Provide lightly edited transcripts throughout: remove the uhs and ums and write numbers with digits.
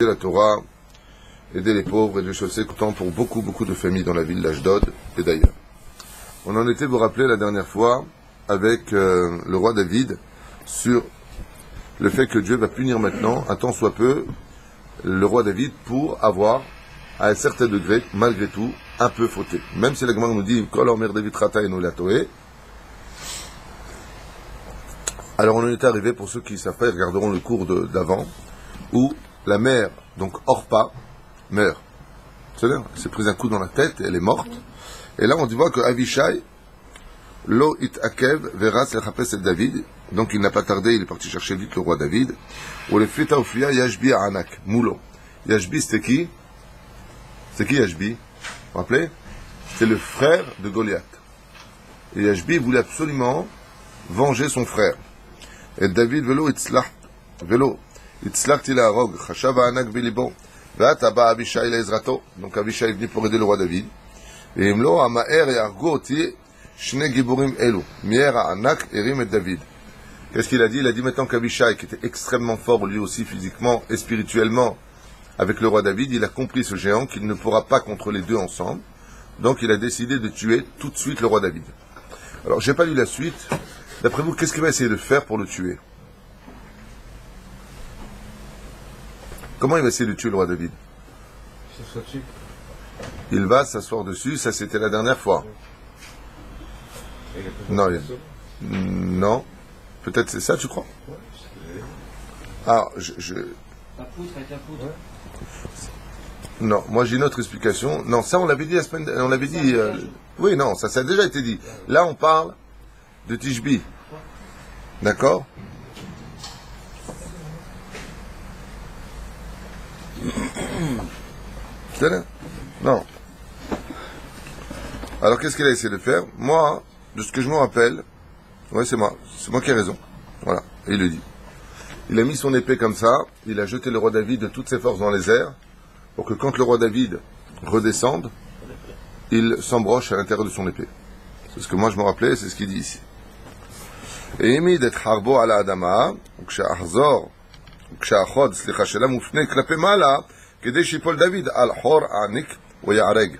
la Torah, aider les pauvres et de chausser autant pour beaucoup de familles dans la ville d'Ashdod et d'ailleurs. On en était, vous rappelez, la dernière fois avec le roi David sur le fait que Dieu va punir maintenant, un tant soit peu, le roi David pour avoir, à un certain degré, malgré tout, un peu fauté. Même si la Gemara nous dit Kol Omer David Rata et Nolatoé. Alors on en est arrivé, pour ceux qui ne savent pas, ils regarderont le cours d'avant, où la mère, donc Orpa, meurt. C'est-à-dire, elle s'est prise un coup dans la tête, elle est morte. Et là on voit que Avishai, Lo it Akev, Veras el Chapes et David, donc il n'a pas tardé, il est parti chercher vite le roi David. Ou le Fita Oflia Yashbi Anak, Moulo. Yashbi c'était qui? C'est qui Yashbi? Vous vous rappelez? C'est le frère de Goliath. Et Yashbi voulait absolument venger son frère. Et David velo itzlach tila arog, chashava anak bilibo, ve'at aba Abishai le'ezrato. Donc Abishai est venu pour aider le roi David. Et imlo amaer et argo ti shne giburim elu, mier anak erim et David. Qu'est-ce qu'il a dit? Il a dit maintenant qu'Abishai, qui était extrêmement fort lui aussi physiquement et spirituellement avec le roi David, il a compris ce géant qu'il ne pourra pas contre les deux ensemble. Donc il a décidé de tuer tout de suite le roi David. Alors j'ai pas lu la suite. D'après vous, qu'est-ce qu'il va essayer de faire pour le tuer? Comment il va essayer de tuer le roi David? Il va s'asseoir dessus, ça c'était la dernière fois. Non, non. Peut-être c'est ça, tu crois? Ah, La poudre avec la poudre. Non, moi j'ai une autre explication. Non, ça on l'avait dit la semaine. On l'avait dit. Oui, non, ça a déjà été dit. Là on parle de Tishbi. D'accord? C'est là? Non. Alors qu'est-ce qu'il a essayé de faire? Moi, de ce que je me rappelle, ouais, c'est moi qui ai raison. Voilà, et il le dit. Il a mis son épée comme ça, il a jeté le roi David de toutes ses forces dans les airs, pour que quand le roi David redescende, il s'embroche à l'intérieur de son épée. C'est ce que moi je me rappelais, c'est ce qu'il dit ici. Et émis d'être harbo à la adama, ou ksha'achzor, ou ksha'achod, slicha shela mufne klape mala, kedei shipol David al hor anik ou ya'areg.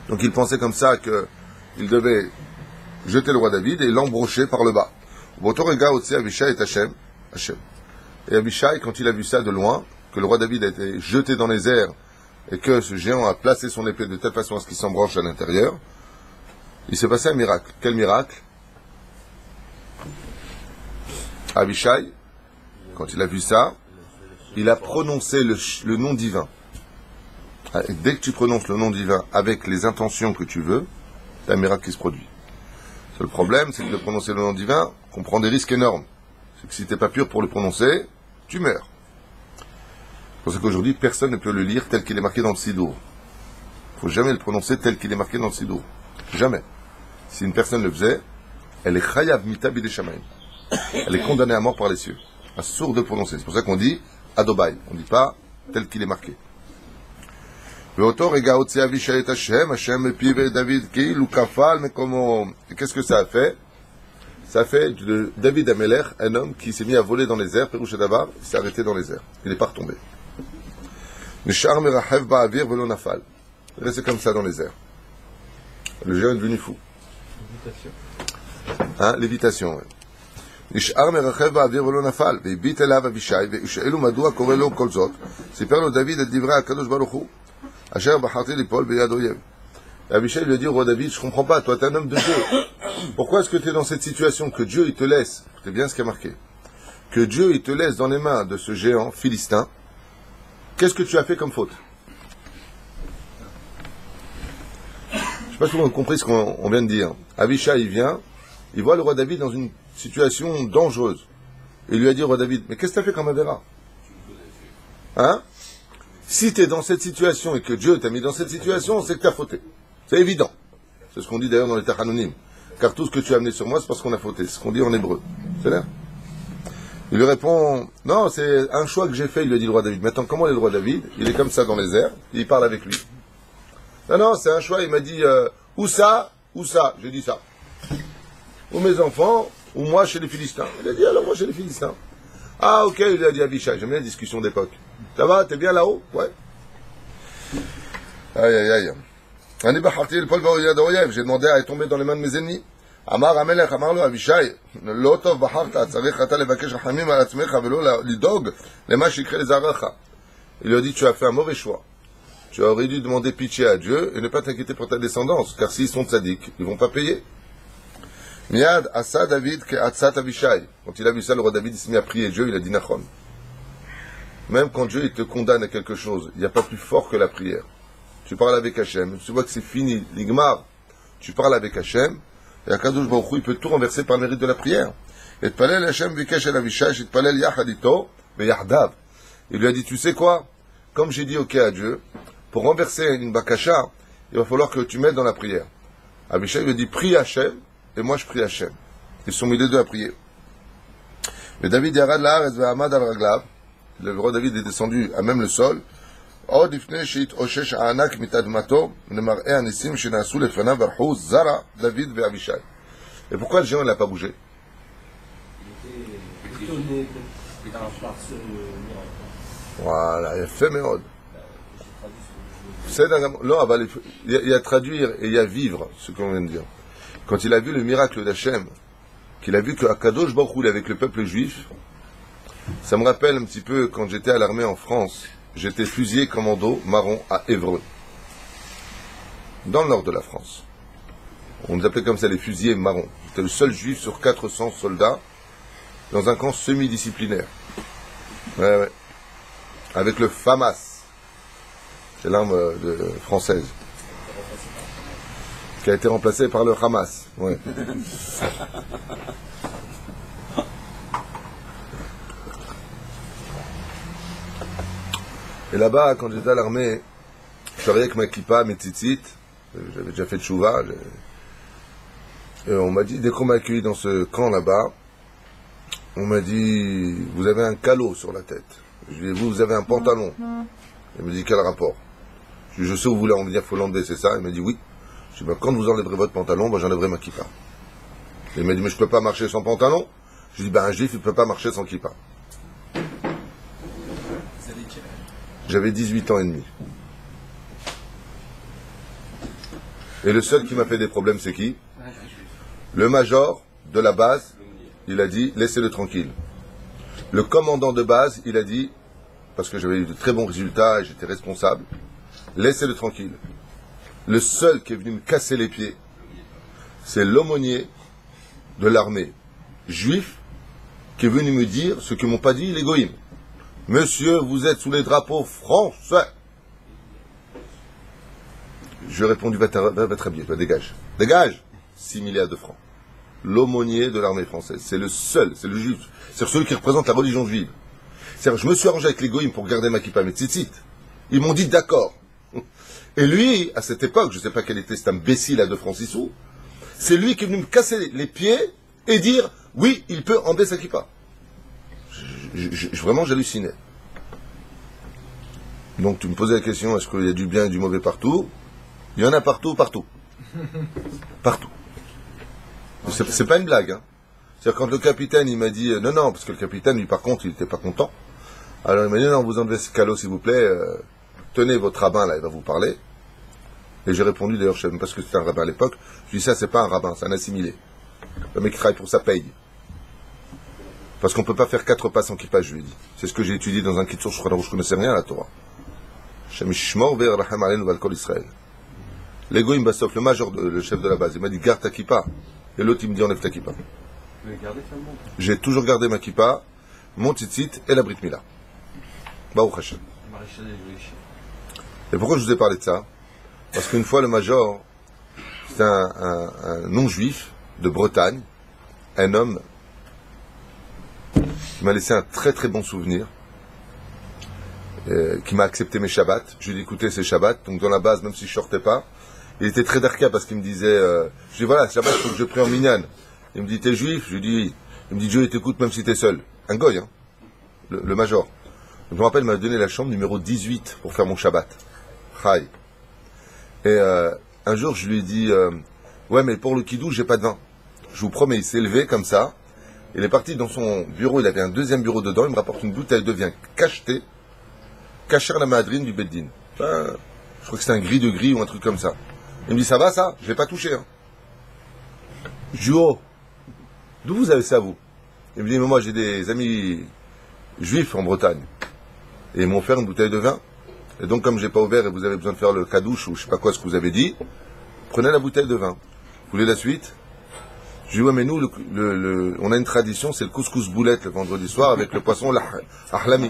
Donc il pensait comme ça qu'il devait jeter le roi David et l'embrocher par le bas. Botorega otse Abishai et Hachem. Et Abishai, quand il a vu ça de loin, que le roi David a été jeté dans les airs et que ce géant a placé son épée de telle façon à ce qu'il s'embranche à l'intérieur, il s'est passé un miracle. Quel miracle? Abishai, quand il a vu ça, il a prononcé le nom divin. Et dès que tu prononces le nom divin avec les intentions que tu veux, c'est un miracle qui se produit. Le problème, c'est que de prononcer le nom divin, qu'on prend des risques énormes. C'est que si tu n'es pas pur pour le prononcer, tu meurs. C'est pour ça qu'aujourd'hui, personne ne peut le lire tel qu'il est marqué dans le Sidour. Il ne faut jamais le prononcer tel qu'il est marqué dans le Sidour. Jamais. Si une personne le faisait, elle est chayav mita bidei shamayim. Elle est condamnée à mort par les cieux. Un sourd de prononcer. C'est pour ça qu'on dit adobai. On ne dit pas tel qu'il est marqué. Et qu'est-ce que ça a fait? Ça a fait de David Amelech un homme qui s'est mis à voler dans les airs, Pérouche Davar, il s'est arrêté dans les airs. Il n'est pas retombé. Il est resté comme ça dans les airs. Le géant est devenu fou. Hein? Lévitation, ouais. נשאר מרחב באוויר ולא נפל, והביט אליו אבישי, וישאלו מדוע קורא לו כל זאת, סיפר לו דוד את דברי הקדוש ברוך הוא, אשר בחרתי ליפול ביד אויב. Et Abishai lui a dit au roi David, je comprends pas, toi tu es un homme de Dieu. Pourquoi est-ce que tu es dans cette situation que Dieu il te laisse, c'est bien ce qui est marqué, que Dieu il te laisse dans les mains de ce géant philistin, qu'est-ce que tu as fait comme faute? Je ne sais pas si vous avez compris ce qu'on vient de dire. Abishai il vient, il voit le roi David dans une situation dangereuse. Et il lui a dit au roi David, mais qu'est-ce que tu as fait comme Avera? Hein? Si tu es dans cette situation et que Dieu t'a mis dans cette situation, c'est que tu as fauté. C'est évident. C'est ce qu'on dit d'ailleurs dans les Tachanounim. Car tout ce que tu as amené sur moi, c'est parce qu'on a fauté. C'est ce qu'on dit en hébreu. C'est là. Il lui répond, non, c'est un choix que j'ai fait, il lui a dit le roi David. Maintenant, comment est le roi David? Il est comme ça dans les airs, il parle avec lui. Non, c'est un choix, il m'a dit, ou ça, j'ai dit ça. Ou mes enfants, ou moi chez les Philistins. Il a dit, alors moi chez les Philistins. Ah, ok, il a dit Abishai, j'aime bien la discussion d'époque. Ça va, t'es bien là-haut? Ouais. Aïe, aïe, aïe. J'ai demandé à tomber dans les mains de mes ennemis. Amar Amelech, Amar lo Avishai, lo tov bacharta, tzarich ata levakesh rachamim al atzmecha velo lidog lema shikre lezarecha. Il lui a dit, tu as fait un mauvais choix. Tu aurais dû demander pitié à Dieu et ne pas t'inquiéter pour ta descendance, car s'ils sont tzadiks, ils vont pas payer. Miad asa David ke atzat Avishai. Quand il a vu ça, le roi David s'est mis à prier Dieu, il a dit Nachon. Même quand Dieu il te condamne à quelque chose, il n'y a pas plus fort que la prière. Tu parles avec Hachem, tu vois que c'est fini, l'igmar, tu parles avec Hachem, et Akadosh Baruch Hu, il peut tout renverser par le mérite de la prière. Et Tpalel Hachem vikesh el Avishai, et Tpalel yachadito, mais yahdav. Il lui a dit, tu sais quoi? Comme j'ai dit ok à Dieu, pour renverser une bakasha, il va falloir que tu m'aides dans la prière. Avishai lui a dit, prie Hachem, et moi je prie Hachem. Ils sont mis les deux à prier. Mais David yarad la'aretz ve'amad al raglav, le roi David est descendu à même le sol, et pourquoi le géant n'a pas bougé? Voilà, il a fait méode. Il y a traduire et il y a vivre ce qu'on vient de dire. Quand il a vu le miracle d'Hachem, qu'il a vu que Akadosh Baruch Hu avec le peuple juif, ça me rappelle un petit peu quand j'étais à l'armée en France. J'étais fusilier commando marron à Évreux, dans le nord de la France. On nous appelait comme ça les fusiliers marrons. J'étais le seul juif sur 400 soldats dans un camp semi-disciplinaire. Ouais. Avec le FAMAS, c'est l'arme française, qui a été remplacée par le Hamas. Ouais. Et là-bas, quand j'étais à l'armée, je suis arrivé avec ma kippa, mes tzitzit, j'avais déjà fait de chouva, et on m'a dit, dès qu'on m'a accueilli dans ce camp là-bas, on m'a dit, vous avez un calot sur la tête. Je lui ai dit, vous avez un pantalon. Il me dit, quel rapport? Je lui ai dit, je sais où vous voulez en venir, il faut l'enlever, c'est ça? Il m'a dit, oui. Je lui ai dit, quand vous enlèverez votre pantalon, ben, j'enlèverai ma kippa. Il m'a dit, mais je ne peux pas marcher sans pantalon? Je lui ai dit, un juif, il ne peut pas marcher sans kippa. J'avais 18 ans et demi. Et le seul qui m'a fait des problèmes, c'est qui? Le major de la base, il a dit, laissez-le tranquille. Le commandant de base, il a dit, parce que j'avais eu de très bons résultats et j'étais responsable, laissez-le tranquille. Le seul qui est venu me casser les pieds, c'est l'aumônier de l'armée juif qui est venu me dire ce que m'ont pas dit les goïms. Monsieur, vous êtes sous les drapeaux français. Je lui ai répondu, va t'habiller, toi, dégage. Dégage 6 milliards de francs. L'aumônier de l'armée française, c'est le seul, c'est le juif. C'est celui qui représente la religion juive. Je me suis arrangé avec les goïms pour garder ma kippa mes tzitzit. Ils m'ont dit d'accord. Et lui, à cette époque, je ne sais pas quel était cet imbécile à 2 francs 6 sous, c'est lui qui est venu me casser les pieds et dire, oui, il peut enlever sa kippa. Vraiment, j'hallucinais. Donc, tu me posais la question, est-ce qu'il y a du bien et du mauvais partout? Il y en a partout, partout. Partout. C'est pas une blague, hein. C'est-à-dire, quand le capitaine, il m'a dit, non, parce que le capitaine, lui, par contre, il n'était pas content. Alors, il m'a dit, non, vous enlevez ce calot, s'il vous plaît, tenez votre rabbin, là, il va vous parler. Et j'ai répondu, d'ailleurs, je ne sais même pas ce que c'était un rabbin à l'époque, je lui ai dit, ça, c'est pas un rabbin, c'est un assimilé. Le mec qui travaille pour sa paye. Parce qu'on ne peut pas faire 4 pas sans kippa, je lui ai dit. C'est ce que j'ai étudié dans un kitsur, je crois, où je ne connaissais rien à la Torah. L'égoïm Bassof, le major, le chef de la base, il m'a dit, garde ta kippa. Et l'autre, il me dit, enlève ta kippa. J'ai toujours gardé ma kippa, mon tzitzit et la brit mila. Baruch Hashem. Et pourquoi je vous ai parlé de ça? Parce qu'une fois, le major, c'était un non-juif de Bretagne, un homme qui m'a laissé un très très bon souvenir, qui m'a accepté mes shabbats. Je lui ai dit, écoutez, c'est shabbat, donc dans la base, même si je sortais pas, il était très darka parce qu'il me disait, je lui dis, voilà, shabbat, il faut que je prie en minyan. Il me dit, t'es juif? Je lui dis, il me dit, Dieu t'écoute même si t'es seul. Un goy, hein, le major. Donc, je me rappelle, il m'a donné la chambre numéro 18 pour faire mon shabbat. Chai. Et un jour, je lui ai dit, ouais, mais pour le kidouche, j'ai pas de vin. Je vous promets, il s'est levé comme ça. Il est parti dans son bureau, il avait un deuxième bureau dedans, il me rapporte une bouteille de vin cachetée. Kacher la Mahadrine du Beddin. Enfin, je crois que c'est un gris de gris ou un truc comme ça. Il me dit, ça va ça? Je l'ai pas touché. Hein. Je dis, oh, d'où vous avez ça, vous? Il me dit, mais moi j'ai des amis juifs en Bretagne. Et ils m'ont offert une bouteille de vin. Et donc, comme j'ai pas ouvert et vous avez besoin de faire le kadouche ou je sais pas quoi, ce que vous avez dit, prenez la bouteille de vin. Vous voulez la suite? Je dis, ouais, mais nous, on a une tradition, c'est le couscous boulette le vendredi soir avec le poisson ahlami.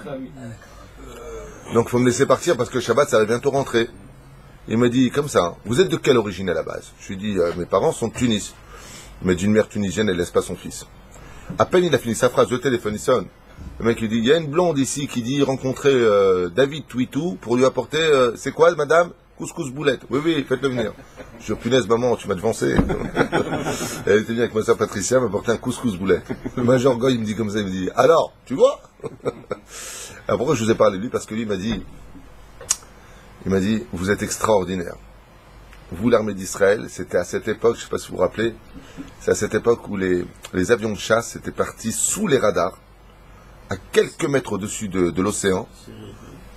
Donc, il faut me laisser partir parce que le Shabbat, ça va bientôt rentrer. Il m'a dit, comme ça, vous êtes de quelle origine à la base? Je lui ai dit, mes parents sont de Tunis. Mais d'une mère tunisienne, elle laisse pas son fils. À peine il a fini sa phrase, le téléphone il sonne. Le mec lui dit, il y a une blonde ici qui dit rencontrer David Twitou pour lui apporter, c'est quoi madame? Couscous boulette. Oui, oui, faites-le venir. Je dis, punaise maman, tu m'as devancé. Elle était bien avec ma soeur Patricia, elle m'a apporté un couscous boulette. Le major Goy, il me dit comme ça, il me dit, alors, tu vois? Alors pourquoi je vous ai parlé de lui? Parce que lui il m'a dit, vous êtes extraordinaire. Vous, l'armée d'Israël, c'était à cette époque, je ne sais pas si vous vous rappelez, c'est à cette époque où les avions de chasse étaient partis sous les radars, à quelques mètres au-dessus de l'océan,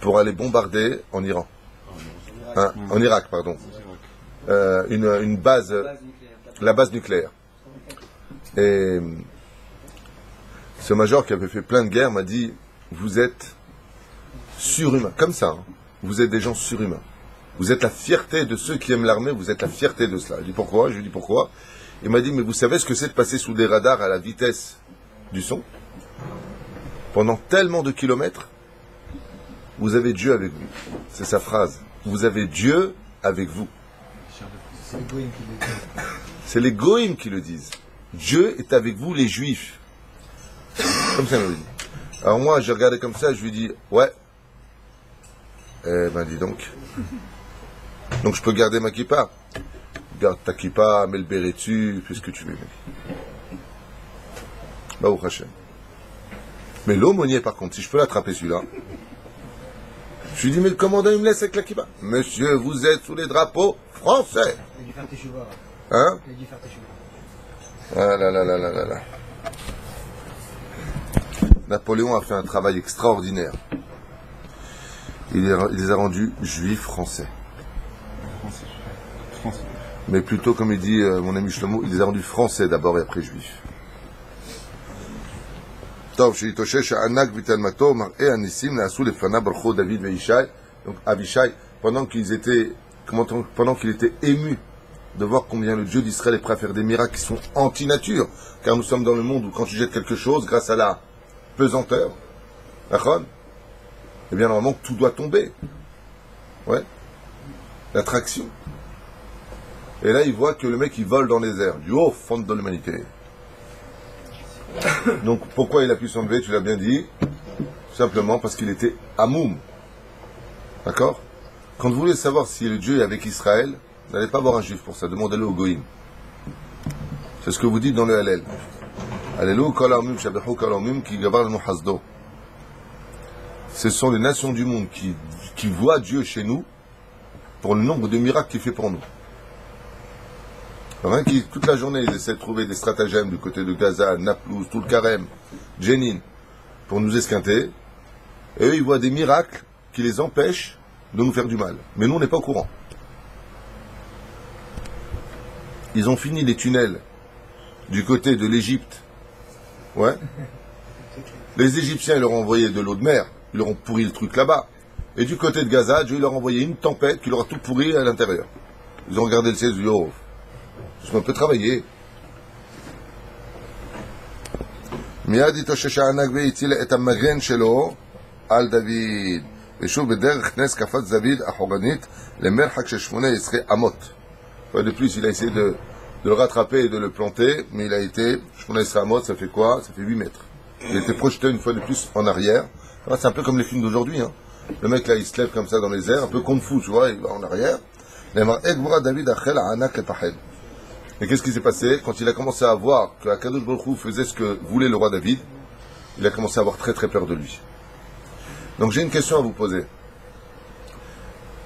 pour aller bombarder en Iran. En Irak, pardon. Une base, la base nucléaire. Et ce major qui avait fait plein de guerres m'a dit, vous êtes surhumains, comme ça, hein. Vous êtes des gens surhumains. Vous êtes la fierté de ceux qui aiment l'armée, vous êtes la fierté de cela. Je lui dis pourquoi? Je lui dis pourquoi? Il m'a dit, mais vous savez ce que c'est de passer sous des radars à la vitesse du son? Pendant tellement de kilomètres, vous avez Dieu avec vous. C'est sa phrase. Vous avez Dieu avec vous. C'est les goïms qui le disent. Dieu est avec vous, les juifs. Comme ça, il m'a dit. Alors moi, j'ai regardé comme ça, je lui dis, ouais. Eh ben, dis donc. Donc je peux garder ma kippa. Garde ta kippa, mets le béret dessus, fais ce que tu veux. Baruch Hashem. Mais l'aumônier, par contre, si je peux l'attraper celui-là, je lui dis, mais le commandant, il me laisse avec la kippa. Monsieur, vous êtes sous les drapeaux français. Il a dû faire tes chevaux. Hein? Il a dû faire tes chevaux. Ah là là là là là là. Napoléon a fait un travail extraordinaire. Il les a rendus juifs français. Mais plutôt, comme il dit mon ami Shlomo, il les a rendus français d'abord et après juifs. Donc Avishai, pendant qu'il était ému de voir combien le Dieu d'Israël est prêt à faire des miracles qui sont anti-nature, car nous sommes dans le monde où quand tu jettes quelque chose, grâce à la pesanteur, eh bien normalement tout doit tomber. Ouais. L'attraction. Et là il voit que le mec il vole dans les airs, du haut fond de l'humanité. Donc pourquoi il a pu s'enlever, tu l'as bien dit, tout simplement parce qu'il était Hamoum. D'accord? Quand vous voulez savoir si le Dieu est avec Israël, vous n'allez pas voir un juif pour ça, demandez-le au Goïm. C'est ce que vous dites dans le Hallel. Allélu kol ha'amim shabechu kol ha'amim ki gavar lanu hasdo. Ce sont les nations du monde qui voient Dieu chez nous pour le nombre de miracles qu'il fait pour nous. Rien qui, toute la journée, ils essaient de trouver des stratagèmes du côté de Gaza, Naplouse, tout le Karem, Jenin, pour nous esquinter. Et eux, ils voient des miracles qui les empêchent de nous faire du mal. Mais nous, on n'est pas au courant. Ils ont fini les tunnels du côté de l'Égypte. Ouais. Les Égyptiens, ils leur ont envoyé de l'eau de mer. Ils leur ont pourri le truc là-bas. Et du côté de Gaza, Dieu leur a envoyé une tempête qui leur a tout pourri à l'intérieur. Ils ont regardé le ciel, ils ont dit, oh, on peut travailler. מיד התאושש הענק והציל את המגן שלו על דוד. ושוב בדרך נס קפץ דוד אחורנית למרחק של 18 אמות. De plus, il a essayé de le rattraper et de le planter, mais il a été 18 amot, ça fait quoi? Ça fait 8 mètres. Il a été projeté une fois de plus en arrière. Alors, c'est un peu comme les films d'aujourd'hui. Hein. Le mec là, il se lève comme ça dans les airs, un peu kung fu, tu vois, il va en arrière. Et qu'est-ce qui s'est passé? Quand il a commencé à voir que Akadosh Baruch Hu faisait ce que voulait le roi David, il a commencé à avoir très très peur de lui. Donc j'ai une question à vous poser.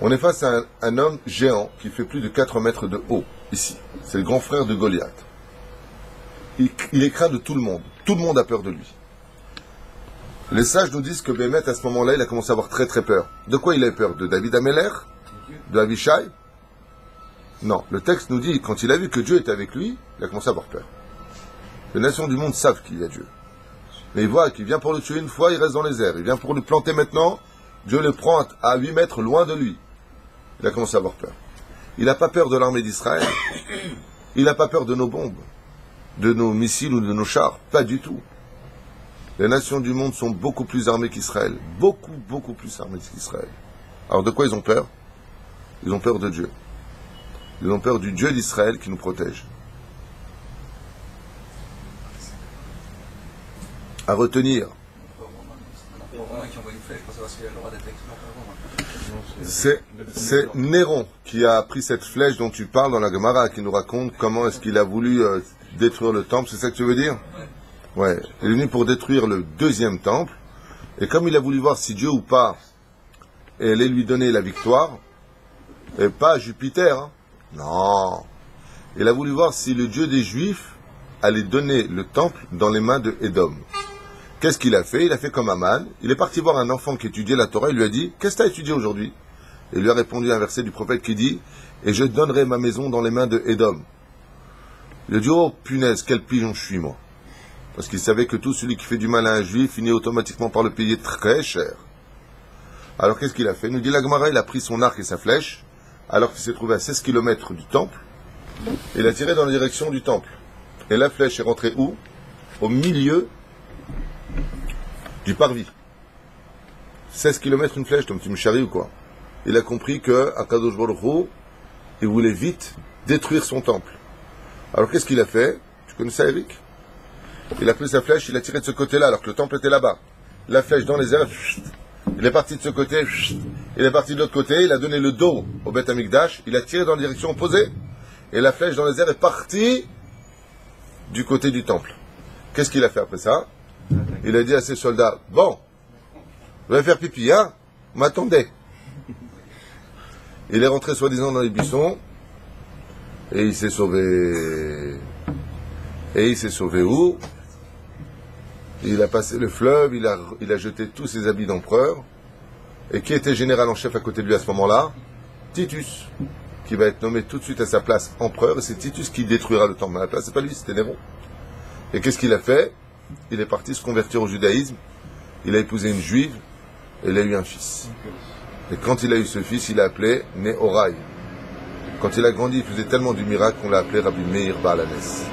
On est face à un homme géant qui fait plus de 4 mètres de haut, ici. C'est le grand frère de Goliath. Il est craint de tout le monde. Tout le monde a peur de lui. Les sages nous disent que Bémet, à ce moment-là, il a commencé à avoir très très peur. De quoi il a peur? De David Améler? De Avishai? Non, le texte nous dit, quand il a vu que Dieu était avec lui, il a commencé à avoir peur. Les nations du monde savent qu'il y a Dieu. Mais il voit qu'il vient pour le tuer une fois, il reste dans les airs. Il vient pour le planter maintenant, Dieu le prend à 8 mètres loin de lui. Il a commencé à avoir peur. Il n'a pas peur de l'armée d'Israël. Il n'a pas peur de nos bombes, de nos missiles ou de nos chars. Pas du tout. Les nations du monde sont beaucoup plus armées qu'Israël. Beaucoup, beaucoup plus armées qu'Israël. Alors de quoi ils ont peur? Ils ont peur de Dieu. Ils ont peur du Dieu d'Israël qui nous protège. À retenir. C'est Néron qui a pris cette flèche dont tu parles dans la Gemara, qui nous raconte comment est-ce qu'il a voulu détruire le temple. C'est ça que tu veux dire? Ouais. Il est venu pour détruire le deuxième temple. Et comme il a voulu voir si Dieu ou pas allait lui donner la victoire, et pas Jupiter, hein. Non. Il a voulu voir si le Dieu des Juifs allait donner le temple dans les mains de Édom. Qu'est-ce qu'il a fait? Il a fait comme Aman. Il est parti voir un enfant qui étudiait la Torah. Il lui a dit, qu'est-ce que tu as étudié aujourd'hui? Et il lui a répondu un verset du prophète qui dit, et je donnerai ma maison dans les mains de Édom. Il a dit, oh punaise, quel pigeon je suis moi. Parce qu'il savait que tout celui qui fait du mal à un juif finit automatiquement par le payer très cher. Alors qu'est-ce qu'il a fait? Nous dit la Gemara, il a pris son arc et sa flèche, alors qu'il s'est trouvé à 16 km du temple, et il a tiré dans la direction du temple. Et la flèche est rentrée où? Au milieu du parvis. 16 km une flèche, ton petit mouchari ou quoi? Il a compris que Akadosh Baruch Hu, il voulait vite détruire son temple. Alors qu'est-ce qu'il a fait? Tu connais ça, Eric? Il a pris sa flèche, il a tiré de ce côté-là, alors que le temple était là-bas. La flèche dans les airs, il est parti de ce côté, il est parti de l'autre côté, il a donné le dos au Beth Amikdash, il a tiré dans la direction opposée, et la flèche dans les airs est partie du côté du temple. Qu'est-ce qu'il a fait après ça? Il a dit à ses soldats, bon, vous allez faire pipi, hein? M'attendez. Il est rentré soi-disant dans les buissons, et il s'est sauvé. Et il s'est sauvé où? Il a passé le fleuve, il a jeté tous ses habits d'empereur. Et qui était général en chef à côté de lui à ce moment-là? Titus, qui va être nommé tout de suite à sa place empereur, et c'est Titus qui détruira le temple à la place, c'est pas lui, c'était Néron. Et qu'est-ce qu'il a fait? Il est parti se convertir au judaïsme, il a épousé une juive, et il a eu un fils. Et quand il a eu ce fils, il l'a appelé Néhorai. Quand il a grandi, il faisait tellement du miracle qu'on l'a appelé Rabbi Meir Baal Hanes.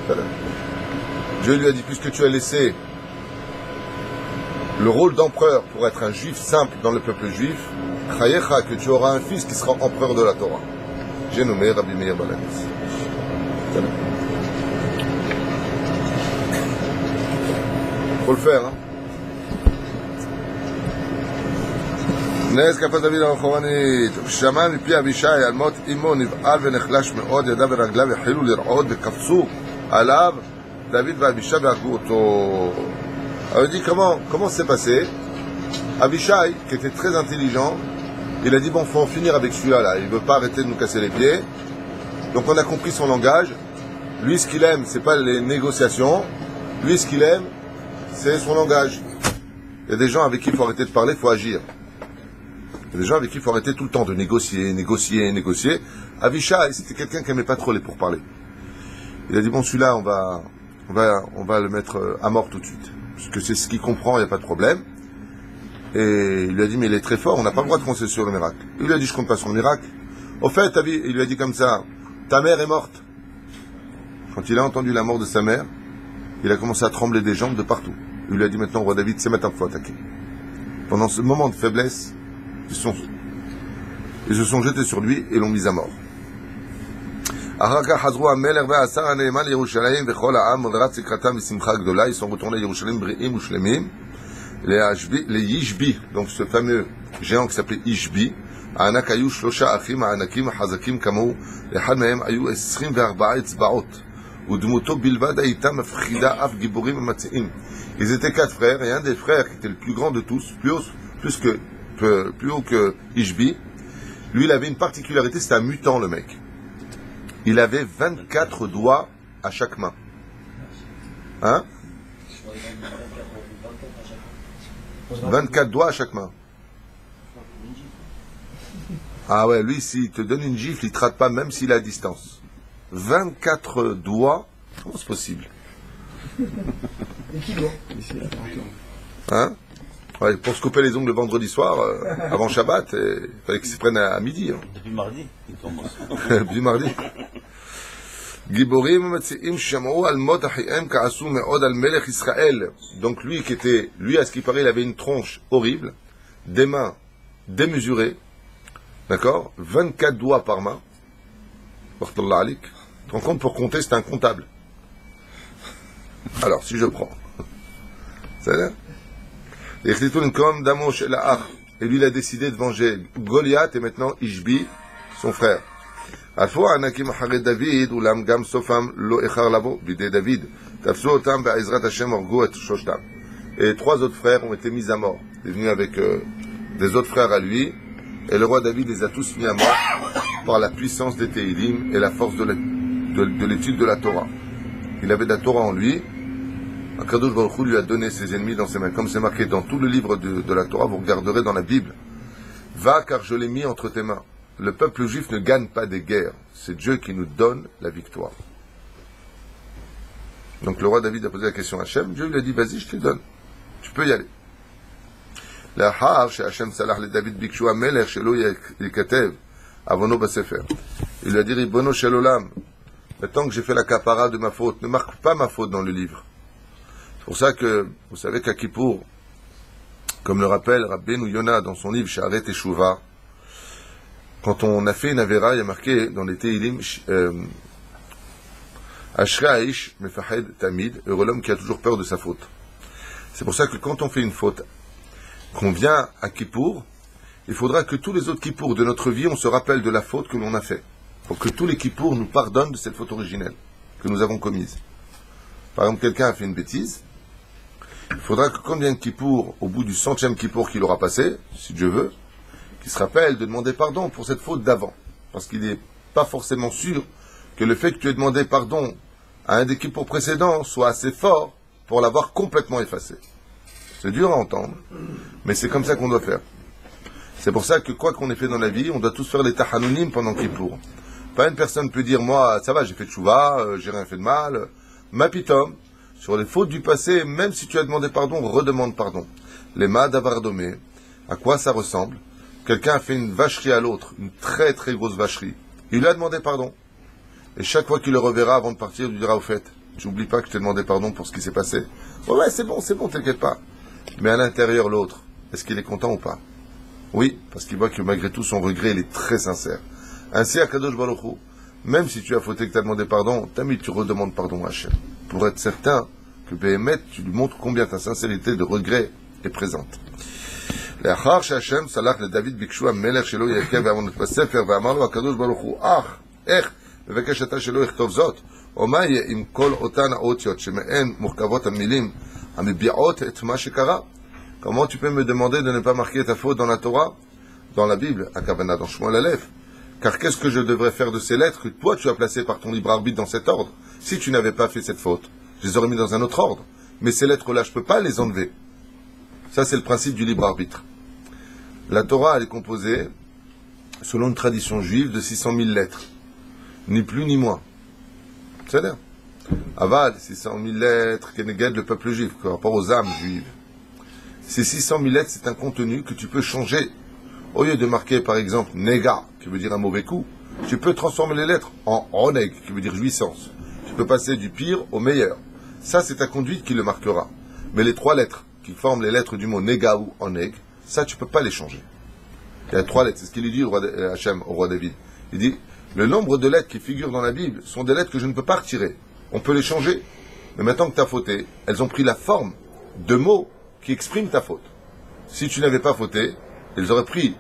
Voilà. Dieu lui a dit, puisque tu as laissé le rôle d'empereur pour être un juif simple dans le peuple juif, Chayecha, que tu auras un fils qui sera empereur de la Torah. J'ai nommé Rabbi Meir Baal Hanes. Voilà. Faut le faire, hein. נס כפה דוד הרחובנית, שמע מפי אבישי על מות אמו נבעל ונחלש מאוד, ידיו ורגליו החלו לרעוד וקפצו עליו דוד ואבישי והרגו אותו. Alors il dit comment c'est passé? Abishai, qui était très intelligent, il a dit bon, faut en finir avec celui-là, là. Il veut pas arrêter de nous casser les pieds. Donc on a compris son langage. Lui, ce qu'il aime, c'est pas les négociations. Lui, ce qu'il aime, c'est son langage. Il y a des gens avec qui il faut arrêter de parler, il faut agir. Il y a des gens avec qui il faut arrêter tout le temps de négocier. Avishai, c'était quelqu'un qui n'aimait pas trop les pourparlers. Il a dit, bon, celui-là, on va le mettre à mort tout de suite. Parce que c'est ce qu'il comprend, il n'y a pas de problème. Et il lui a dit, mais il est très fort, on n'a pas le droit de compter sur le miracle. Il lui a dit, je compte pas sur le miracle. Au fait, il lui a dit comme ça, ta mère est morte. Quand il a entendu la mort de sa mère, il a commencé à trembler des jambes de partout. Il lui a dit, maintenant, roi David, c'est maintenant qu'il faut attaquer. Pendant ce moment de faiblesse, ils se sont jetés sur lui et l'ont mis à mort. Ils sont retournés à Yerushalayim b'ri'im u'shlemim, les Yishbi, donc ce fameux géant qui s'appelait Yishbi, הענק היו 3 אחים הענקים החזקים כמוהו, לאחד מהם היו 24 אצבעות, ודמותו בלבד הייתה מפחידה אף גיבורים ומציעים. Ils étaient 4 frères, et un des frères qui était le plus grand de tous, plus haut que Ishbi, lui il avait une particularité, c'était un mutant le mec. Il avait 24 doigts à chaque main. Hein? 24 doigts à chaque main. Ah ouais, lui, s'il te donne une gifle, il ne te rate pas, même s'il est à distance. 24 doigts, comment c'est possible? Hein? Ouais, pour se couper les ongles le vendredi soir, avant Shabbat, il fallait qu'ils s'y prennent à midi. Hein. Depuis mardi, il commence. Depuis mardi. Giborim Matseim Shamou al Mot Achiem Ka'asu Me'od al Melech Israël. Donc lui, à ce qui paraît, il avait une tronche horrible, des mains démesurées, d'accord, 24 doigts par main. Bartallah alik. Tu te rends compte, pour compter, c'est un comptable. Alors, si je prends. Ça va? Et lui, il a décidé de venger Goliath et maintenant Ishbi, son frère. Et 3 autres frères ont été mis à mort. Il est venu avec des autres frères à lui. Et le roi David les a tous mis à mort par la puissance des Teilim et la force de l'étude de la Torah. Il avait de la Torah en lui. Akadosh Baruch Hu lui a donné ses ennemis dans ses mains. Comme c'est marqué dans tout le livre de la Torah, vous regarderez dans la Bible. Va, car je l'ai mis entre tes mains. Le peuple juif ne gagne pas des guerres. C'est Dieu qui nous donne la victoire. Donc le roi David a posé la question à Hachem. Dieu lui a dit, vas-y, je te donne. Tu peux y aller. Il lui a dit, Ribono shel olam, maintenant que j'ai fait la capara de ma faute, ne marque pas ma faute dans le livre. C'est pour ça que, vous savez qu'à Kippour, comme le rappelle Rabbeinu Yonah dans son livre Sha'aret Teshuvah, quand on a fait une avéra, il y a marqué dans les Teilim, Ashrei Aish Mefahed Tamid, heureux l'homme qui a toujours peur de sa faute. C'est pour ça que quand on fait une faute, qu'on vient à Kippour, il faudra que tous les autres Kippour de notre vie, on se rappelle de la faute que l'on a fait. Pour que tous les Kippour nous pardonnent de cette faute originelle que nous avons commise. Par exemple, quelqu'un a fait une bêtise, il faudra que quand vient Kippour, au bout du 100e Kippour qu'il aura passé, si Dieu veut, qu'il se rappelle de demander pardon pour cette faute d'avant. Parce qu'il n'est pas forcément sûr que le fait que tu aies demandé pardon à un des Kippours précédents soit assez fort pour l'avoir complètement effacé. C'est dur à entendre, mais c'est comme ça qu'on doit faire. C'est pour ça que quoi qu'on ait fait dans la vie, on doit tous faire les tahanunim pendant Kippour. Pas une personne peut dire, moi, ça va, j'ai fait tchouva, j'ai rien fait de mal. Ma pitom, sur les fautes du passé, même si tu as demandé pardon, redemande pardon. Les ma d'avardomé, à quoi ça ressemble? Quelqu'un a fait une vacherie à l'autre, une très très grosse vacherie. Il lui a demandé pardon. Et chaque fois qu'il le reverra avant de partir, il lui dira au fait, j'oublie pas que je t'ai demandé pardon pour ce qui s'est passé. Oh ouais, c'est bon, t'inquiète pas. Mais à l'intérieur, l'autre, est-ce qu'il est content ou pas? Oui, parce qu'il voit que malgré tout, son regret, il est très sincère. Ainsi, à Kadosh Baruch Hu, même si tu as fauté, que tu as demandé pardon, tu redemandes pardon à Hachem. Pour être certain que Béhémet, tu lui montres combien ta sincérité de regret est présente. לאחר שהשם סלח לדוד ביקשו המלך שלא יקרא ואמנות בספר ואמר לו הקדוש ברוך הוא איך מבקש אתה שלא יכתוב זאת או מה יהיה עם כל אותן האותיות שמהן מורכבות המילים המביעות את מה שקרה? Comment tu peux me demander de ne pas marquer ta faute dans la Torah, dans la Bible, à Kavana, dans Shmuel Aleph? Car qu'est-ce que je devrais faire de ces lettres que toi tu as placées par ton libre arbitre dans cet ordre? Si tu n'avais pas fait cette faute, je les aurais mis dans un autre ordre. Mais ces lettres-là, je ne peux pas les enlever. Ça, c'est le principe du libre arbitre. La Torah, elle est composée, selon une tradition juive, de 600 000 lettres. Ni plus ni moins. C'est-à-dire, Aval, 600 000 lettres, Keneged, le peuple juif, par rapport aux âmes juives. Ces 600 000 lettres, c'est un contenu que tu peux changer. Au lieu de marquer, par exemple, Nega, qui veut dire un mauvais coup, tu peux transformer les lettres en Oneg, qui veut dire jouissance. Tu peux passer du pire au meilleur. Ça, c'est ta conduite qui le marquera. Mais les 3 lettres qui forment les lettres du mot Nega ou Oneg, ça, tu ne peux pas les changer. Il y a 3 lettres. C'est ce qu'il lui dit Hachem, au roi David. Il dit, le nombre de lettres qui figurent dans la Bible sont des lettres que je ne peux pas retirer. On peut les changer. Mais maintenant que tu as fauté, elles ont pris la forme de mots qui expriment ta faute. Si tu n'avais pas fauté, elles auraient pris,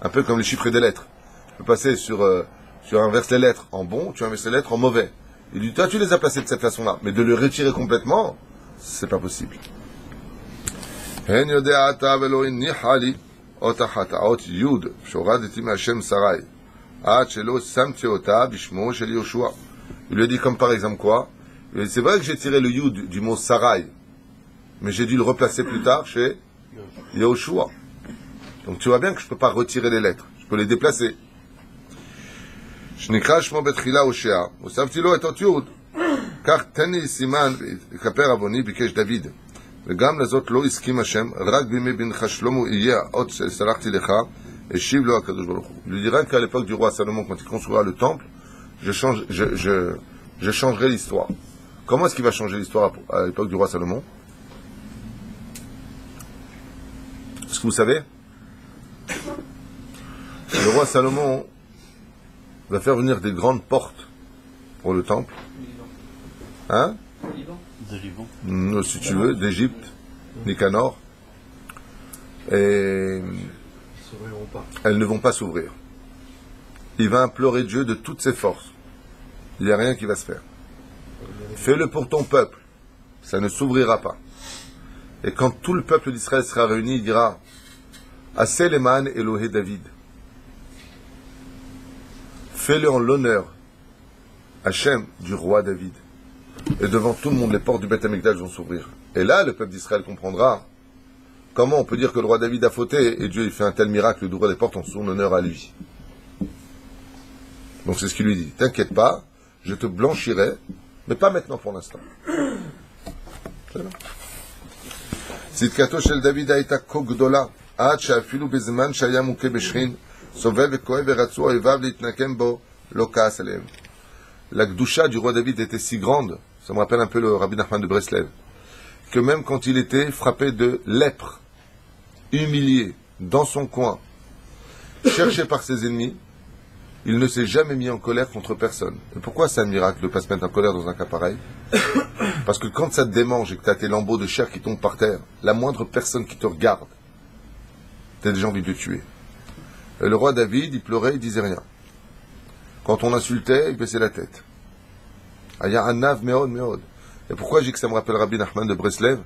un peu comme les chiffres des lettres. Tu peux passer tu inverses les lettres en bon, tu inverses les lettres en mauvais. Il dit, toi, tu les as placées de cette façon-là. Mais de le retirer complètement, c'est pas possible. הן יודע אתה ולא הניחה לי אות אחת, האות יוד שהורדתי מהשם שרי עד שלא שמתי אותה בשמו של יהושע. Il lui a dit comme par exemple quoi? C'est vrai que j'ai tiré le yud du mot sarai, mais j'ai dû le replacer plus tard chez Yehoshua. Donc tu vois bien que je ne peux pas retirer les lettres. Je peux les déplacer. שנקרא שמו בתחילה הושע, הוספתי לו את אותיות. כך תן לי סימן וכפר עווני ביקש דוד. וגם לזאת לא הסכים השם, רק בימי בנך שלמה יהיה האות שסלחתי לך, השיב לו הקדוש ברוך הוא. Il lui dira qu'à l'époque du roi Salomon, quand il construira le temple, je changerai l'histoire. Comment est-ce qu'il va changer l'histoire à l'époque du roi Salomon? Est-ce que vous savez? Le roi Salomon va faire venir des grandes portes pour le temple. Hein? De Liban. Si tu veux, d'Égypte, Nicanor. Et elles ne vont pas s'ouvrir. Il va implorer Dieu de toutes ses forces. Il n'y a rien qui va se faire. Fais-le pour ton peuple. Ça ne s'ouvrira pas. Et quand tout le peuple d'Israël sera réuni, il dira Assez leman Elohé David. Fais-le en l'honneur, Hachem, du roi David. Et devant tout le monde, les portes du Beth Amikdash vont s'ouvrir. Et là, le peuple d'Israël comprendra comment on peut dire que le roi David a fauté et Dieu il fait un tel miracle d'ouvrir les portes en son honneur à lui. Donc c'est ce qu'il lui dit. T'inquiète pas, je te blanchirai, mais pas maintenant pour l'instant. Sidkato shel David haïta כה גדולה, עד שאפילו בזמן שהיה מוכה בשכין, סובל וכואב ורצו אויביו להתנקם בו, לא כעס עליהם. La Gdusha du roi David était si grande, ça me rappelle un peu le Rabbi Nachman de Breslev, que même quand il était frappé de lèpre, humilié, dans son coin, cherché par ses ennemis, il ne s'est jamais mis en colère contre personne. Et pourquoi c'est un miracle de ne pas se mettre en colère dans un cas pareil? Parce que quand ça te démange et que tu as tes lambeaux de chair qui tombent par terre, la moindre personne qui te regarde, tu as déjà envie de le tuer. Et le roi David, il pleurait, il disait rien. Quand on insultait, il baissait la tête. Aya anav meod meod. Et pourquoi je dis que ça me rappelle Rabbi Nachman de Breslev?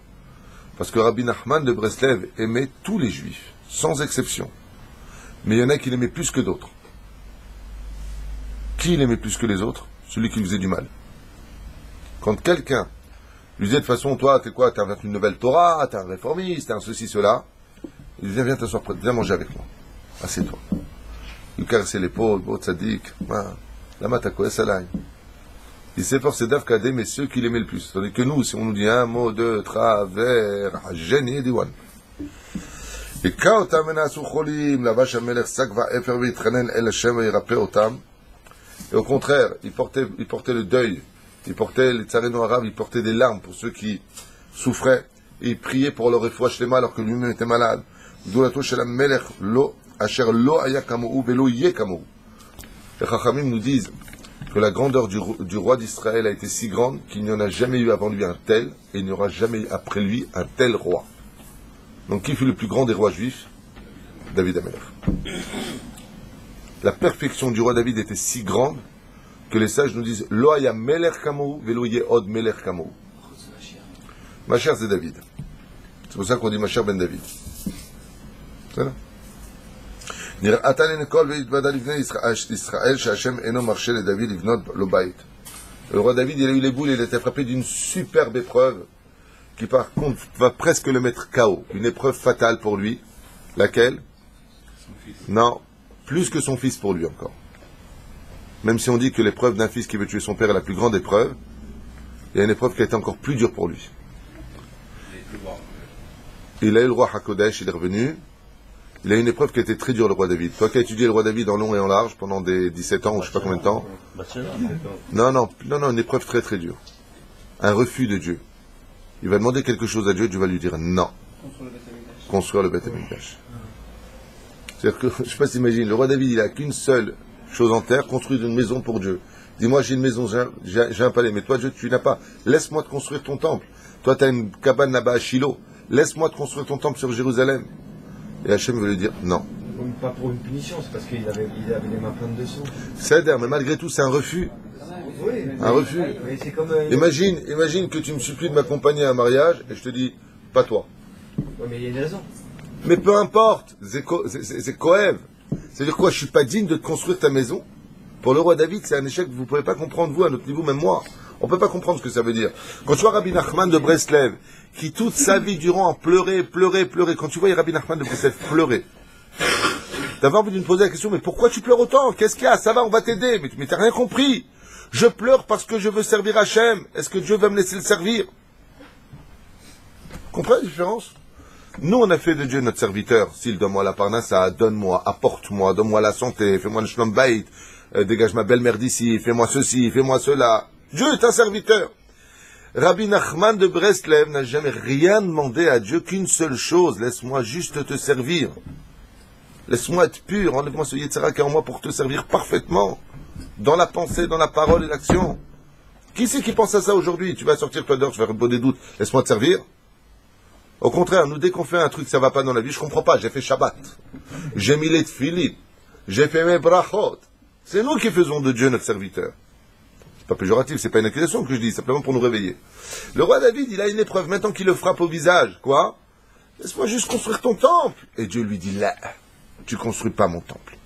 Parce que Rabbi Nachman de Breslev aimait tous les juifs, sans exception. Mais il y en a qui l'aimaient plus que d'autres. Qui l'aimait plus que les autres? Celui qui lui faisait du mal. Quand quelqu'un lui disait de toute façon, toi, t'es quoi? T'as une nouvelle Torah, t'es un réformiste, t'es un ceci, cela. Il disait, viens t'asseoir près, viens manger avec moi. Assieds-toi. Il lui caressait l'épaule, beau tzaddik, lama ta koes alay. Il s'efforçait d'Afkadé, mais ceux qui l'aimaient le plus. Tandis que nous, si on nous dit un mot de travers, gêné diwan. Et quand otam enasu cholim, la vache amelech sakva efer v'itchanen el Hashem v'yirapeh otam. Et au contraire, il portait le deuil, il portait les tsareno arabes, il portait des larmes pour ceux qui souffraient, et il priait pour leur réfoua shlema alors que lui-même était malade. Gdulato shel hamelech lo asher lo haya kamohu velo yeh kamohu. Les Chachamim nous disent que la grandeur du roi d'Israël a été si grande qu'il n'y en a jamais eu avant lui un tel, et il n'y aura jamais eu après lui un tel roi. Donc qui fut le plus grand des rois juifs? David Amelech. La perfection du roi David était si grande que les sages nous disent Lo haya melech kamohu velo yeh od melech kamohu. Mashiach c'est David. C'est pour ça qu'on dit Mashiach ben David. C'est là. Le roi David, il a eu les boules, il a été frappé d'une superbe épreuve qui par contre va presque le mettre KO. Une épreuve fatale pour lui. Laquelle? Non, plus que son fils pour lui encore. Même si on dit que l'épreuve d'un fils qui veut tuer son père est la plus grande épreuve, il y a une épreuve qui a été encore plus dure pour lui. Il a eu le roi Hakodesh, il est revenu. Il a eu une épreuve qui a été très dure, le roi David. Toi qui as étudié le roi David en long et en large pendant des 17 ans ou je ne sais pas combien de temps. Non, une épreuve très très dure. Un refus de Dieu. Il va demander quelque chose à Dieu, Dieu va lui dire non. Construire le Beth Amikdash. C'est-à-dire que, je ne sais pas si t'imagines, le roi David, il n'a qu'une seule chose en terre, construire une maison pour Dieu. Dis-moi, j'ai une maison, j'ai un palais, mais toi, Dieu, tu n'as pas. Laisse-moi te construire ton temple. Toi, tu as une cabane là-bas à Shiloh. Laisse-moi te construire ton temple sur Jérusalem. Et Hachem veut lui dire non. Pas pour une punition, c'est parce qu'il avait les mains pleines de sang. C'est-à-dire, mais malgré tout, c'est un refus. Oui, un refus. Mais c'est comme, imagine que tu me supplies de m'accompagner à un mariage et je te dis, pas toi. Oui, mais il y a une raison. Mais peu importe, c'est coève. C'est-à-dire quoi? Je suis pas digne de te construire ta maison. Pour le roi David, c'est un échec que vous ne pouvez pas comprendre, vous, à notre niveau, même moi. On ne peut pas comprendre ce que ça veut dire. Quand tu vois Rabbi Nachman de Breslev, qui toute sa vie durant a pleuré, quand tu vois Rabbi Nachman de Breslev pleurer, d'abord envie de me poser la question, mais pourquoi tu pleures autant? Qu'est-ce qu'il y a? Ça va, on va t'aider. Mais t'as rien compris. Je pleure parce que je veux servir Hachem. Est-ce que Dieu va me laisser le servir? Comprenez la différence? Nous, on a fait de Dieu notre serviteur. S'il donne-moi la parnassa, donne-moi, apporte-moi, donne-moi la santé, fais-moi le shlom bayit, dégage ma belle-mère d'ici, fais-moi ceci, fais-moi cela. Dieu est un serviteur. Rabbi Nachman de Breslev n'a jamais rien demandé à Dieu qu'une seule chose. Laisse-moi juste te servir. Laisse-moi être pur. Enlève-moi ce Yetzirah qui est en moi pour te servir parfaitement. Dans la pensée, dans la parole et l'action. Qui c'est qui pense à ça aujourd'hui? Tu vas sortir toi dehors, tu vas faire des doutes. Laisse-moi te servir. Au contraire, nous, dès qu'on fait un truc, ça va pas dans la vie, je comprends pas, j'ai fait Shabbat. J'ai mis les tefilin. J'ai fait mes brachot. C'est nous qui faisons de Dieu notre serviteur. C'est pas péjoratif, c'est pas une accusation que je dis, simplement pour nous réveiller. Le roi David, il a une épreuve, maintenant qu'il le frappe au visage. Quoi? Laisse-moi juste construire ton temple. Et Dieu lui dit, là, tu construis pas mon temple.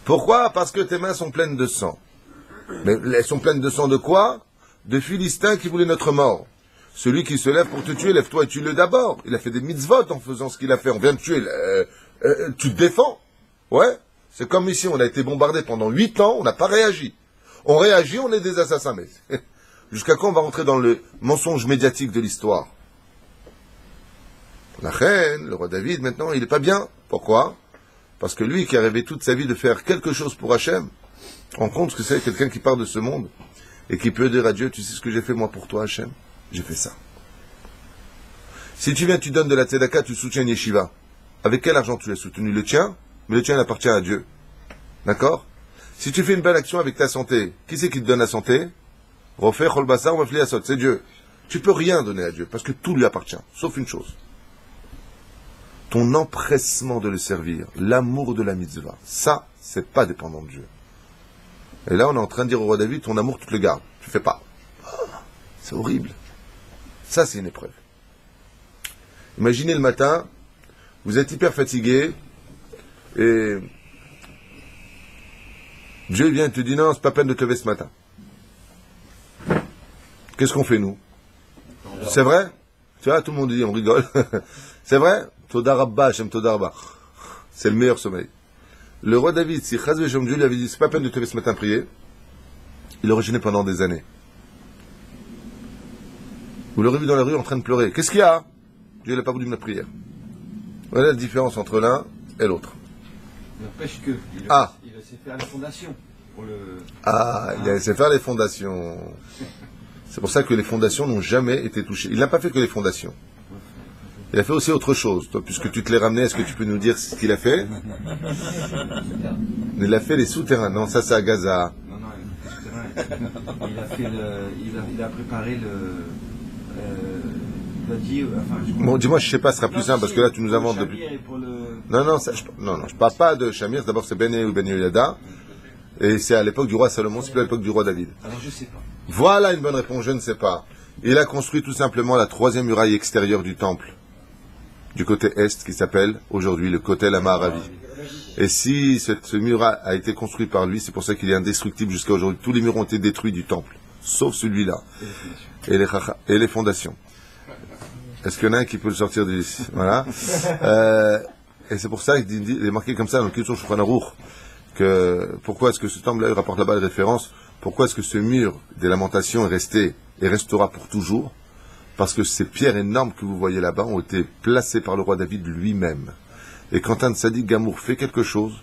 Pourquoi? Parce que tes mains sont pleines de sang. Mais elles sont pleines de sang de quoi? De Philistins qui voulaient notre mort. Celui qui se lève pour te tuer, lève-toi et tue-le d'abord. Il a fait des mitzvot en faisant ce qu'il a fait. On vient de tuer, tu te défends. Ouais. C'est comme ici, on a été bombardé pendant 8 ans, on n'a pas réagi. On réagit, on est des assassins. Mais jusqu'à quand on va rentrer dans le mensonge médiatique de l'histoire? La reine, le roi David, maintenant, il n'est pas bien. Pourquoi? Parce que lui, qui a rêvé toute sa vie de faire quelque chose pour Hachem, rend compte que c'est quelqu'un qui part de ce monde et qui peut dire à Dieu, tu sais ce que j'ai fait moi pour toi, Hachem? J'ai fait ça. Si tu viens, tu donnes de la tzedaka, tu soutiens une yeshiva. Avec quel argent tu l'as soutenu? Le tien? Mais le tien, il appartient à Dieu. D'accord? Si tu fais une belle action avec ta santé, qui c'est qui te donne la santé? Refaire Cholbasar, Mafli Asot, c'est Dieu. Tu peux rien donner à Dieu, parce que tout lui appartient, sauf une chose. Ton empressement de le servir, l'amour de la mitzvah, ça, c'est pas dépendant de Dieu. Et là, on est en train de dire au roi David, ton amour, tu te le gardes. Tu fais pas. C'est horrible. Ça, c'est une épreuve. Imaginez le matin, vous êtes hyper fatigué, et Dieu vient et te dit, non, c'est pas peine de te lever ce matin. Qu'est-ce qu'on fait, nous? C'est vrai? Tu vois, tout le monde dit, on rigole. C'est vrai? Toda Rabba, Hashem Toda Rabba. C'est le meilleur sommeil. Le roi David, si Chaz Veshom Dieu lui avait dit, c'est pas peine de te lever ce matin prier, il aurait gêné pendant des années. Vous l'aurez vu dans la rue en train de pleurer. Qu'est-ce qu'il y a? Dieu n'a pas voulu de ma prière. Voilà la différence entre l'un et l'autre. N'empêche que il a laissé faire les fondations. Il a laissé faire les fondations. C'est pour ça que les fondations n'ont jamais été touchées. Il n'a pas fait que les fondations. Il a fait aussi autre chose. Toi, puisque tu te l'es ramené, est-ce que tu peux nous dire ce qu'il a fait? Il a fait les souterrains. Non, ça c'est à Gaza. Non, il a fait les souterrains. Il a préparé Bon, dis-moi, je sais pas, ce sera plus simple, parce que là, tu nous inventes depuis... Non, je parle pas de Shamir, d'abord c'est Bené ou Ben Yoyada, et c'est à l'époque du roi Salomon, c'est plus à l'époque du roi David. Alors je sais pas. Voilà une bonne réponse, je ne sais pas. Il a construit tout simplement la 3e muraille extérieure du temple, du côté est, qui s'appelle aujourd'hui le Kotel Amaharavi. Et si ce mur a été construit par lui, c'est pour ça qu'il est indestructible jusqu'à aujourd'hui. Tous les murs ont été détruits du temple, sauf celui-là, et les fondations. Est-ce qu'il y en a un qui peut le sortir d'ici? Voilà. Et c'est pour ça qu'il est marqué comme ça dans le Kitzur Shulchan Aruch, que pourquoi est-ce que ce temple-là, il rapporte là-bas les références, pourquoi est-ce que ce mur des lamentations est resté et restera pour toujours? Parce que ces pierres énormes que vous voyez là-bas ont été placées par le roi David lui-même. Et quand un Tzadik Gamour fait quelque chose,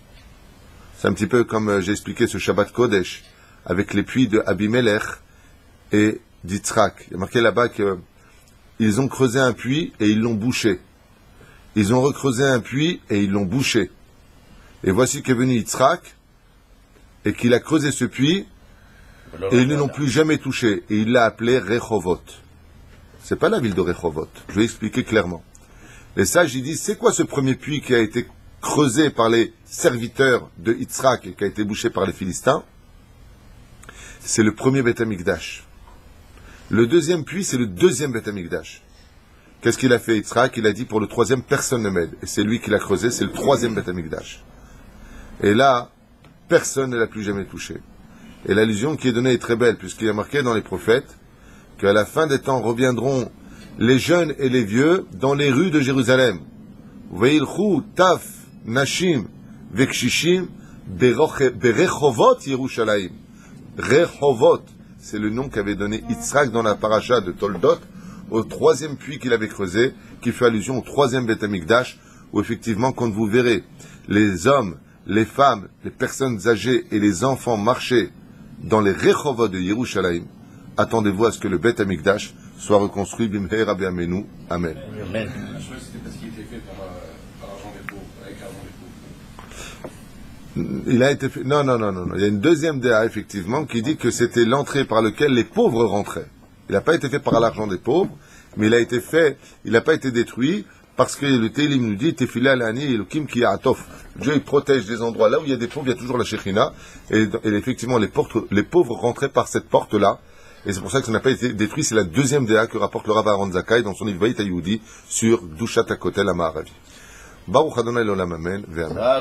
c'est un petit peu comme j'ai expliqué ce Shabbat Kodesh, avec les puits de Abimelech et d'Yitzhak. Il y a marqué là-bas que ils ont creusé un puits et ils l'ont bouché. Ils ont recreusé un puits et ils l'ont bouché. Et voici qu'est venu Yitzhak et qu'il a creusé ce puits et ils ne l'ont plus jamais touché. Et il l'a appelé Rechovot. C'est pas la ville de Rechovot. Je vais expliquer clairement. Les sages, ils disent, c'est quoi ce premier puits qui a été creusé par les serviteurs de Yitzhak et qui a été bouché par les Philistins? C'est le premier Beth Amikdash. Le deuxième puits, c'est le deuxième Beth Amikdash. Qu'est-ce qu'il a fait, Yitzhak? Il a dit, pour le troisième, personne ne m'aide. Et c'est lui qui l'a creusé, c'est le troisième Beth Amikdash. Et là, personne ne l'a plus jamais touché. Et l'allusion qui est donnée est très belle, puisqu'il est marqué dans les prophètes qu'à la fin des temps reviendront les jeunes et les vieux dans les rues de Jérusalem. Veilchu taf nashim vekshishim berechovot Yerushalayim. Rechovot, c'est le nom qu'avait donné Yitzhak dans la paracha de Toldot, au troisième puits qu'il avait creusé, qui fait allusion au troisième Beth Amikdash, où effectivement, quand vous verrez les hommes, les femmes, les personnes âgées et les enfants marcher dans les Rechovot de Yerushalayim, attendez-vous à ce que le Beth Amikdash soit reconstruit, Bimher Rabbi Amenu. Amen. Amen. Je crois que c'était parce qu'il était fait par l'argent des pauvres, avec l'argent des pauvres. Il a été fait... Non. Il y a une deuxième DA, effectivement, qui dit que c'était l'entrée par laquelle les pauvres rentraient. Il n'a pas été fait par l'argent des pauvres, mais il a été fait, il n'a pas été détruit, parce que le Télim nous dit, Tefila Alani et Elokim ki Atof. Dieu, il protège des endroits là où il y a des pauvres, il y a toujours la Shekhinah, et effectivement, les pauvres rentraient par cette porte-là, et c'est pour ça que ça n'a pas été détruit. C'est la deuxième DA que rapporte le Rav Aaron Zakkai dans son livre Vayit HaYehudi sur Dushat HaKotel HaMa'aravi. Baruch Adonai l'Olam Amen, ve'amen.